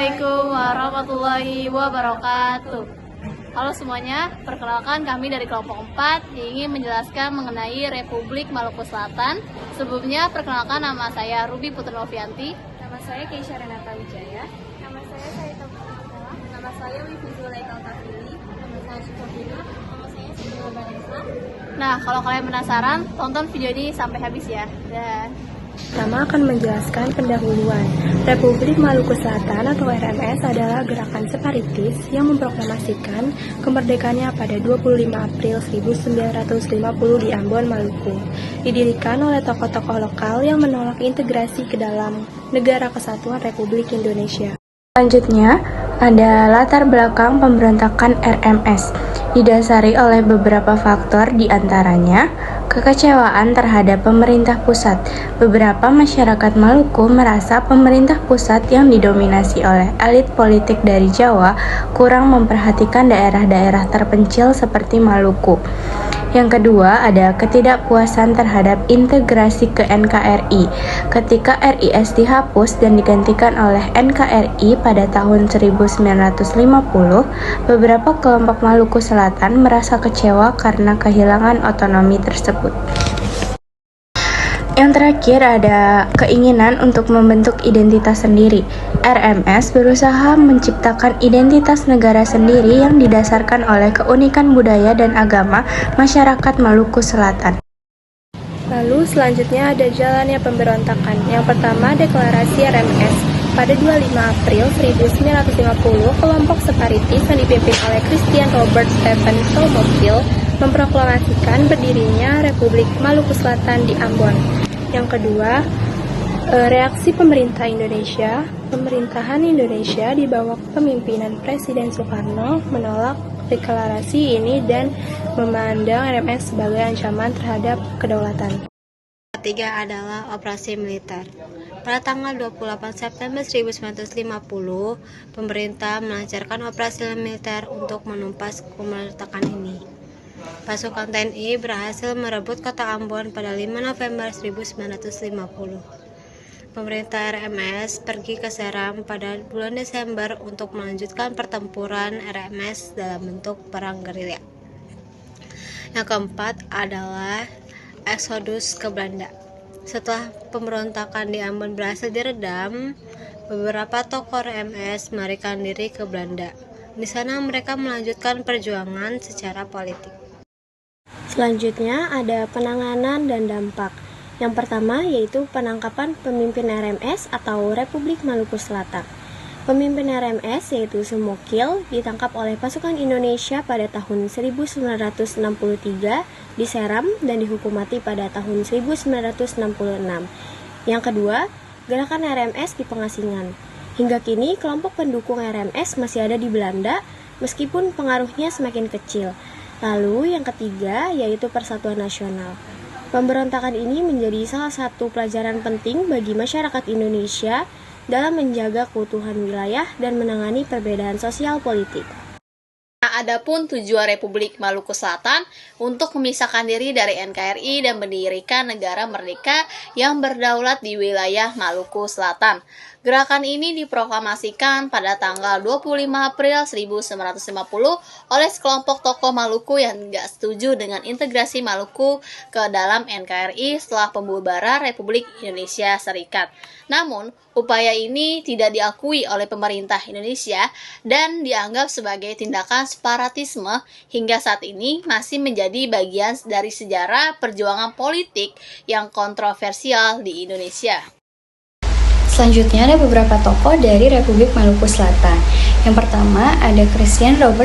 Assalamualaikum warahmatullahi wabarakatuh. Halo semuanya, perkenalkan kami dari kelompok 4 yang ingin menjelaskan mengenai Republik Maluku Selatan. Sebelumnya, perkenalkan nama saya Ruby Putri Novianti. Nama saya Keisha Renata Wijaya. Nama saya Sarita Putri. Nama saya Wifi Zulaikal Tafili. Nama saya Syukurina. Nama saya Sibila Vanessa. Nah, kalau kalian penasaran, tonton video ini sampai habis ya. Pertama akan menjelaskan pendahuluan. Republik Maluku Selatan atau RMS adalah gerakan separatis yang memproklamasikan kemerdekaannya pada 25 April 1950 di Ambon, Maluku. Didirikan oleh tokoh-tokoh lokal yang menolak integrasi ke dalam Negara Kesatuan Republik Indonesia. Selanjutnya, ada latar belakang pemberontakan RMS, didasari oleh beberapa faktor diantaranya kekecewaan terhadap pemerintah pusat. Beberapa masyarakat Maluku merasa pemerintah pusat yang didominasi oleh elit politik dari Jawa kurang memperhatikan daerah-daerah terpencil seperti Maluku. Yang kedua, ada ketidakpuasan terhadap integrasi ke NKRI. Ketika RIS dihapus dan digantikan oleh NKRI pada tahun 1950, beberapa kelompok Maluku Selatan merasa kecewa karena kehilangan otonomi tersebut. Yang terakhir ada keinginan untuk membentuk identitas sendiri. RMS berusaha menciptakan identitas negara sendiri yang didasarkan oleh keunikan budaya dan agama masyarakat Maluku Selatan. Lalu selanjutnya ada jalannya pemberontakan. Yang pertama, deklarasi RMS. Pada 25 April 1950, kelompok separatis yang dipimpin oleh Christian Robert Stephen Tolmopil memproklamasikan berdirinya Republik Maluku Selatan di Ambon. Yang kedua, reaksi pemerintah Indonesia. Pemerintahan Indonesia di bawah kepemimpinan Presiden Soekarno menolak deklarasi ini dan memandang RMS sebagai ancaman terhadap kedaulatan. Ketiga adalah operasi militer. Pada tanggal 28 September 1950, pemerintah melancarkan operasi militer untuk menumpas kemerdekaan ini. Pasukan TNI berhasil merebut kota Ambon pada 5 November 1950. Pemerintah RMS pergi ke Seram pada bulan Desember untuk melanjutkan pertempuran RMS dalam bentuk perang gerilya. Yang keempat adalah eksodus ke Belanda. Setelah pemberontakan di Ambon berhasil diredam, beberapa tokoh RMS melarikan diri ke Belanda. Di sana mereka melanjutkan perjuangan secara politik. Selanjutnya ada penanganan dan dampak. Yang pertama yaitu penangkapan pemimpin RMS atau Republik Maluku Selatan. Pemimpin RMS yaitu Sumokil ditangkap oleh pasukan Indonesia pada tahun 1963 di Seram dan dihukum mati pada tahun 1966. Yang kedua, gerakan RMS di pengasingan. Hingga kini kelompok pendukung RMS masih ada di Belanda meskipun pengaruhnya semakin kecil. Lalu yang ketiga yaitu Persatuan Nasional. Pemberontakan ini menjadi salah satu pelajaran penting bagi masyarakat Indonesia dalam menjaga keutuhan wilayah dan menangani perbedaan sosial politik. Adapun tujuan Republik Maluku Selatan untuk memisahkan diri dari NKRI dan mendirikan negara merdeka yang berdaulat di wilayah Maluku Selatan. Gerakan ini diproklamasikan pada tanggal 25 April 1950 oleh sekelompok tokoh Maluku yang tidak setuju dengan integrasi Maluku ke dalam NKRI setelah pembubaran Republik Indonesia Serikat. Namun, upaya ini tidak diakui oleh pemerintah Indonesia dan dianggap sebagai tindakan separatisme hingga saat ini masih menjadi bagian dari sejarah perjuangan politik yang kontroversial di Indonesia. Selanjutnya ada beberapa tokoh dari Republik Maluku Selatan. Yang pertama ada Christian Robert